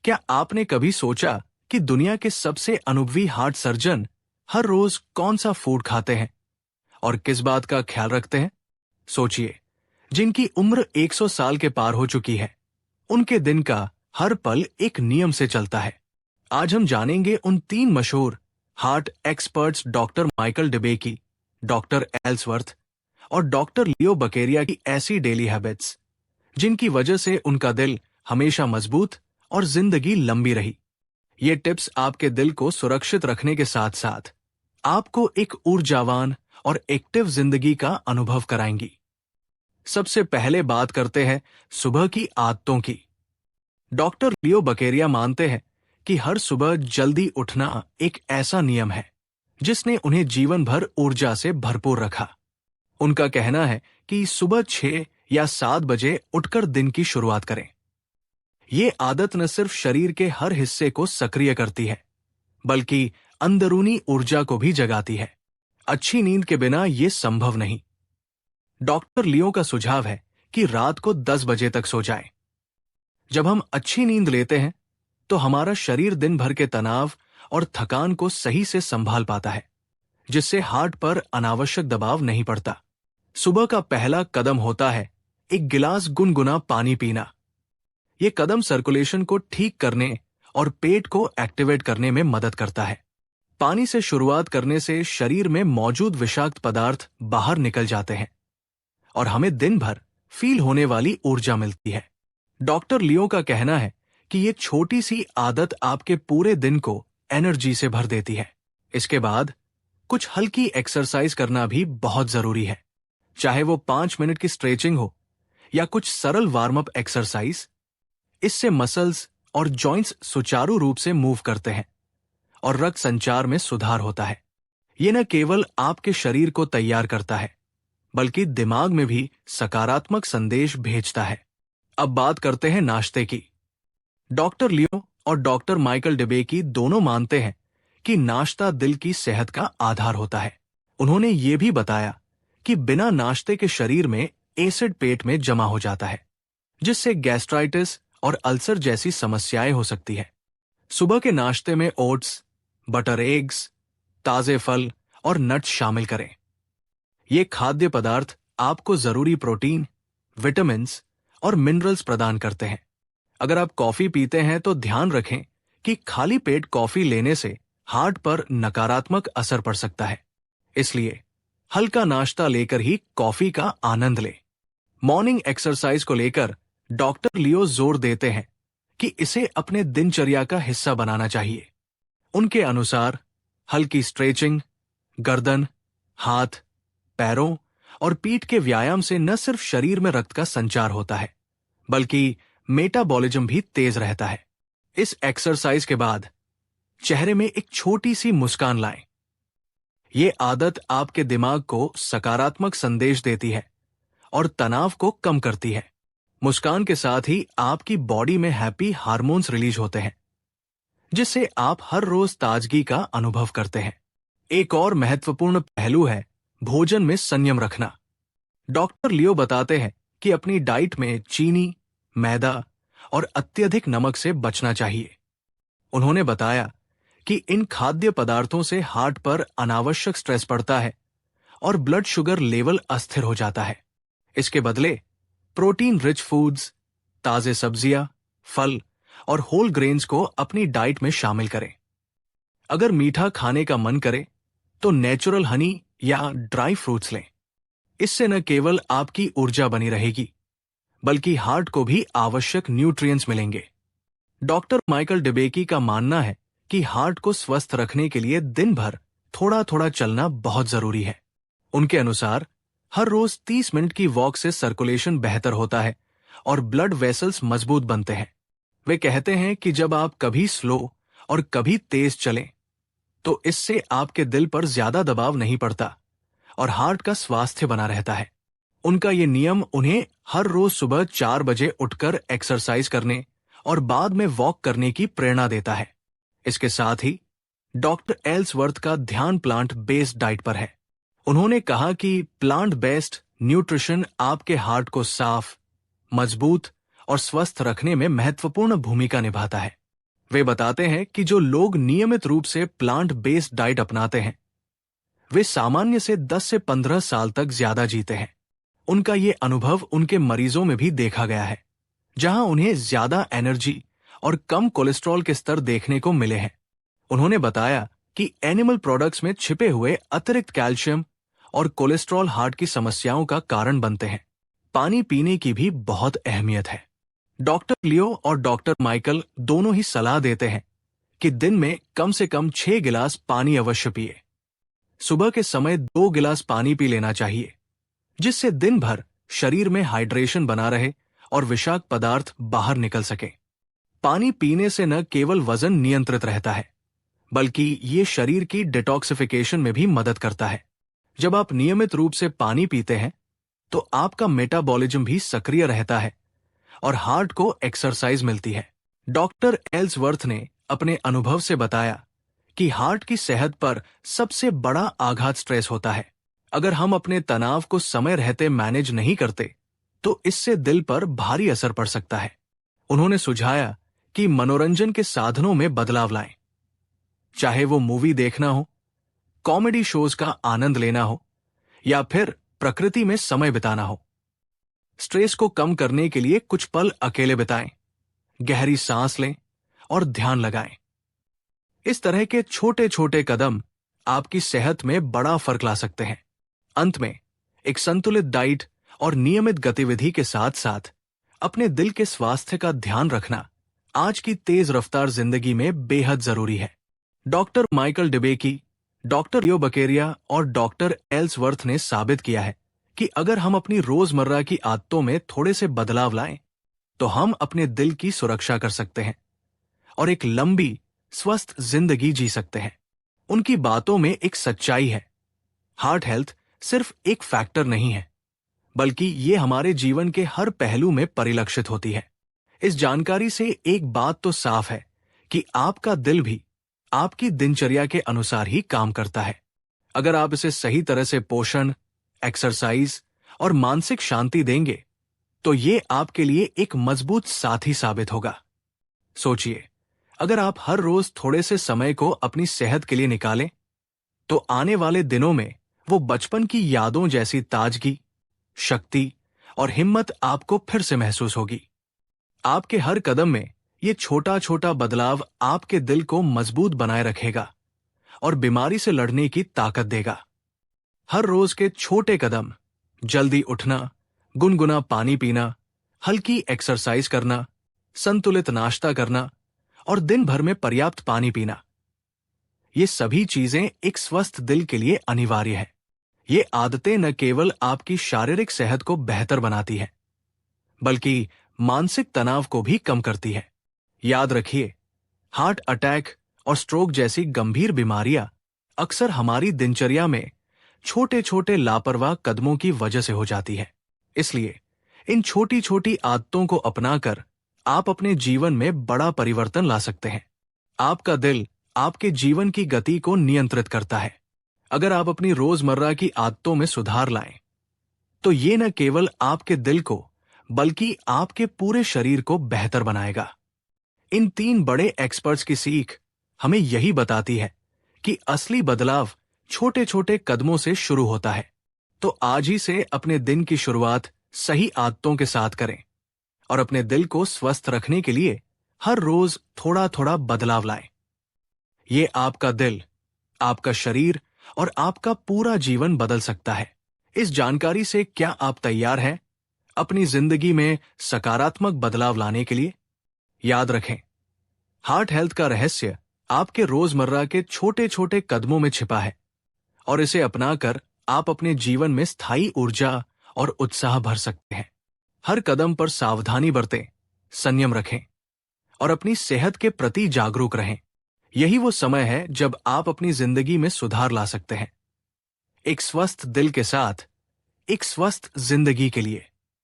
क्या आपने कभी सोचा कि दुनिया के सबसे अनुभवी हार्ट सर्जन हर रोज कौन सा फूड खाते हैं और किस बात का ख्याल रखते हैं? सोचिए, जिनकी उम्र 100 साल के पार हो चुकी है, उनके दिन का हर पल एक नियम से चलता है। आज हम जानेंगे उन 3 मशहूर heart experts doctor Michael DeBakey, doctor Ellsworth और डॉक्टर लियो बकेरिया की ऐसी डेली हैबिट्स जिनकी वजह से उनका दिल हमेशा मजबूत और जिंदगी लंबी रही। ये टिप्स आपके दिल को सुरक्षित रखने के साथ साथ आपको एक ऊर्जावान और एक्टिव जिंदगी का अनुभव कराएंगी। सबसे पहले बात करते हैं सुबह की आदतों की। डॉक्टर लियो बकेरिया मानते हैं कि हर सुबह जल्दी उठना एक ऐसा नियम है जिसने उन्हें जीवन भर ऊर्जा से भरपूर रखा। उनका कहना है कि सुबह 6 या 7 बजे उठकर दिन की शुरुआत करें। ये आदत न सिर्फ शरीर के हर हिस्से को सक्रिय करती है, बल्कि अंदरूनी ऊर्जा को भी जगाती है। अच्छी नींद के बिना ये संभव नहीं। डॉक्टर लियो का सुझाव है कि रात को 10 बजे तक सो जाएं। जब हम अच्छी नींद लेते हैं, तो हमारा शरीर दिन भर के तनाव और थकान को सही से संभाल पाता है, जिससे हार्ट पर अनावश्यक दबाव नहीं पड़ता। सुबह का पहला कदम होता है एक गिलास गुनगुना पानी पीना। ये कदम सर्कुलेशन को ठीक करने और पेट को एक्टिवेट करने में मदद करता है। पानी से शुरुआत करने से शरीर में मौजूद विषाक्त पदार्थ बाहर निकल जाते हैं और हमें दिन भर फील होने वाली ऊर्जा मिलती है। डॉक्टर लियो का कहना है कि ये छोटी सी आदत आपके पूरे दिन को एनर्जी से भर देती है। इसके बाद कुछ हल्की एक्सरसाइज करना भी बहुत जरूरी है, चाहे वो 5 मिनट की स्ट्रेचिंग हो या कुछ सरल वार्म अप एक्सरसाइज। इससे मसल्स और जॉइंट्स सुचारू रूप से मूव करते हैं और रक्त संचार में सुधार होता है। ये न केवल आपके शरीर को तैयार करता है, बल्कि दिमाग में भी सकारात्मक संदेश भेजता है। अब बात करते हैं नाश्ते की। डॉक्टर लियो और डॉक्टर माइकल डिबेकी दोनों मानते हैं कि नाश्ता दिल की सेहत का आधार होता है। उन्होंने ये भी बताया कि बिना नाश्ते के शरीर में एसिड पेट में जमा हो जाता है, जिससे गैस्ट्राइटिस और अल्सर जैसी समस्याएं हो सकती है। सुबह के नाश्ते में ओट्स, बटर एग्स, ताजे फल और नट्स शामिल करें। ये खाद्य पदार्थ आपको जरूरी प्रोटीन, विटामिन्स और मिनरल्स प्रदान करते हैं। अगर आप कॉफी पीते हैं तो ध्यान रखें कि खाली पेट कॉफी लेने से हार्ट पर नकारात्मक असर पड़ सकता है, इसलिए हल्का नाश्ता लेकर ही कॉफी का आनंद लें। मॉर्निंग एक्सरसाइज को लेकर डॉक्टर लियो जोर देते हैं कि इसे अपने दिनचर्या का हिस्सा बनाना चाहिए। उनके अनुसार हल्की स्ट्रेचिंग, गर्दन, हाथ, पैरों और पीठ के व्यायाम से न सिर्फ शरीर में रक्त का संचार होता है, बल्कि मेटाबॉलिज्म भी तेज रहता है। इस एक्सरसाइज के बाद चेहरे में एक छोटी सी मुस्कान लाएं। ये आदत आपके दिमाग को सकारात्मक संदेश देती है और तनाव को कम करती है। मुस्कान के साथ ही आपकी बॉडी में हैप्पी हार्मोन्स रिलीज होते हैं, जिससे आप हर रोज ताजगी का अनुभव करते हैं। एक और महत्वपूर्ण पहलू है भोजन में संयम रखना। डॉक्टर लियो बताते हैं कि अपनी डाइट में चीनी, मैदा और अत्यधिक नमक से बचना चाहिए। उन्होंने बताया कि इन खाद्य पदार्थों से हार्ट पर अनावश्यक स्ट्रेस पड़ता है और ब्लड शुगर लेवल अस्थिर हो जाता है। इसके बदले प्रोटीन रिच फूड्स, ताजे सब्जियां, फल और होल ग्रेन्स को अपनी डाइट में शामिल करें। अगर मीठा खाने का मन करे तो नेचुरल हनी या ड्राई फ्रूट्स लें। इससे न केवल आपकी ऊर्जा बनी रहेगी, बल्कि हार्ट को भी आवश्यक न्यूट्रिएंट्स मिलेंगे। डॉक्टर माइकल डिबेकी का मानना है कि हार्ट को स्वस्थ रखने के लिए दिन भर थोड़ा थोड़ा चलना बहुत जरूरी है। उनके अनुसार हर रोज 30 मिनट की वॉक से सर्कुलेशन बेहतर होता है और ब्लड वेसल्स मजबूत बनते हैं। वे कहते हैं कि जब आप कभी स्लो और कभी तेज चलें, तो इससे आपके दिल पर ज्यादा दबाव नहीं पड़ता और हार्ट का स्वास्थ्य बना रहता है। उनका ये नियम उन्हें हर रोज सुबह 4 बजे उठकर एक्सरसाइज करने और बाद में वॉक करने की प्रेरणा देता है। इसके साथ ही डॉक्टर एल्सवर्थ का ध्यान प्लांट बेस्ड डाइट पर है। उन्होंने कहा कि प्लांट बेस्ड न्यूट्रिशन आपके हार्ट को साफ, मजबूत और स्वस्थ रखने में महत्वपूर्ण भूमिका निभाता है। वे बताते हैं कि जो लोग नियमित रूप से प्लांट बेस्ड डाइट अपनाते हैं वे सामान्य से 10 से 15 साल तक ज्यादा जीते हैं। उनका ये अनुभव उनके मरीजों में भी देखा गया है, जहां उन्हें ज्यादा एनर्जी और कम कोलेस्ट्रॉल के स्तर देखने को मिले हैं। उन्होंने बताया कि एनिमल प्रोडक्ट्स में छिपे हुए अतिरिक्त कैल्शियम और कोलेस्ट्रॉल हार्ट की समस्याओं का कारण बनते हैं। पानी पीने की भी बहुत अहमियत है। डॉक्टर लियो और डॉक्टर माइकल दोनों ही सलाह देते हैं कि दिन में कम से कम 6 गिलास पानी अवश्य पिए। सुबह के समय 2 गिलास पानी पी लेना चाहिए, जिससे दिन भर शरीर में हाइड्रेशन बना रहे और विषाक्त पदार्थ बाहर निकल सके। पानी पीने से न केवल वजन नियंत्रित रहता है, बल्कि ये शरीर की डिटॉक्सिफिकेशन में भी मदद करता है। जब आप नियमित रूप से पानी पीते हैं तो आपका मेटाबॉलिज्म भी सक्रिय रहता है और हार्ट को एक्सरसाइज मिलती है। डॉक्टर एल्सवर्थ ने अपने अनुभव से बताया कि हार्ट की सेहत पर सबसे बड़ा आघात स्ट्रेस होता है। अगर हम अपने तनाव को समय रहते मैनेज नहीं करते तो इससे दिल पर भारी असर पड़ सकता है। उन्होंने सुझाया कि मनोरंजन के साधनों में बदलाव लाएं, चाहे वो मूवी देखना हो, कॉमेडी शोज का आनंद लेना हो या फिर प्रकृति में समय बिताना हो। स्ट्रेस को कम करने के लिए कुछ पल अकेले बिताएं, गहरी सांस लें और ध्यान लगाएं। इस तरह के छोटे छोटे कदम आपकी सेहत में बड़ा फर्क ला सकते हैं। अंत में, एक संतुलित डाइट और नियमित गतिविधि के साथ साथ अपने दिल के स्वास्थ्य का ध्यान रखना आज की तेज रफ्तार जिंदगी में बेहद जरूरी है। Doctor Michael DeBakey, doctor Leo बकेरिया और डॉक्टर एल्सवर्थ ने साबित किया है कि अगर हम अपनी रोजमर्रा की आदतों में थोड़े से बदलाव लाएं, तो हम अपने दिल की सुरक्षा कर सकते हैं और एक लंबी, स्वस्थ जिंदगी जी सकते हैं। उनकी बातों में एक सच्चाई है। हार्ट हेल्थ सिर्फ एक फैक्टर नहीं है, बल्कि ये हमारे जीवन के हर पहलू में परिलक्षित होती है। इस जानकारी से एक बात तो साफ है कि आपका दिल भी आपकी दिनचर्या के अनुसार ही काम करता है। अगर आप इसे सही तरह से पोषण, एक्सरसाइज और मानसिक शांति देंगे, तो ये आपके लिए एक मजबूत साथी साबित होगा। सोचिए, अगर आप हर रोज थोड़े से समय को अपनी सेहत के लिए निकालें, तो आने वाले दिनों में वो बचपन की यादों जैसी ताजगी, शक्ति और हिम्मत आपको फिर से महसूस होगी। आपके हर कदम में ये छोटा छोटा बदलाव आपके दिल को मजबूत बनाए रखेगा और बीमारी से लड़ने की ताकत देगा। हर रोज के छोटे कदम, जल्दी उठना, गुनगुना पानी पीना, हल्की एक्सरसाइज करना, संतुलित नाश्ता करना और दिन भर में पर्याप्त पानी पीना, ये सभी चीजें एक स्वस्थ दिल के लिए अनिवार्य है। ये आदतें न केवल आपकी शारीरिक सेहत को बेहतर बनाती है, बल्कि मानसिक तनाव को भी कम करती है। याद रखिए, हार्ट अटैक और स्ट्रोक जैसी गंभीर बीमारियां अक्सर हमारी दिनचर्या में छोटे छोटे लापरवाह कदमों की वजह से हो जाती है। इसलिए इन छोटी छोटी आदतों को अपनाकर आप अपने जीवन में बड़ा परिवर्तन ला सकते हैं। आपका दिल आपके जीवन की गति को नियंत्रित करता है। अगर आप अपनी रोजमर्रा की आदतों में सुधार लाएं, तो ये न केवल आपके दिल को बल्कि आपके पूरे शरीर को बेहतर बनाएगा। इन 3 बड़े एक्सपर्ट्स की सीख हमें यही बताती है कि असली बदलाव छोटे छोटे कदमों से शुरू होता है। तो आज ही से अपने दिन की शुरुआत सही आदतों के साथ करें और अपने दिल को स्वस्थ रखने के लिए हर रोज थोड़ा थोड़ा बदलाव लाएं। ये आपका दिल, आपका शरीर और आपका पूरा जीवन बदल सकता है। इस जानकारी से क्या आप तैयार हैं अपनी जिंदगी में सकारात्मक बदलाव लाने के लिए? याद रखें, हार्ट हेल्थ का रहस्य आपके रोजमर्रा के छोटे छोटे कदमों में छिपा है और इसे अपनाकर आप अपने जीवन में स्थायी ऊर्जा और उत्साह भर सकते हैं। हर कदम पर सावधानी बरतें, संयम रखें और अपनी सेहत के प्रति जागरूक रहें। यही वो समय है जब आप अपनी जिंदगी में सुधार ला सकते हैं। एक स्वस्थ दिल के साथ एक स्वस्थ जिंदगी के लिए।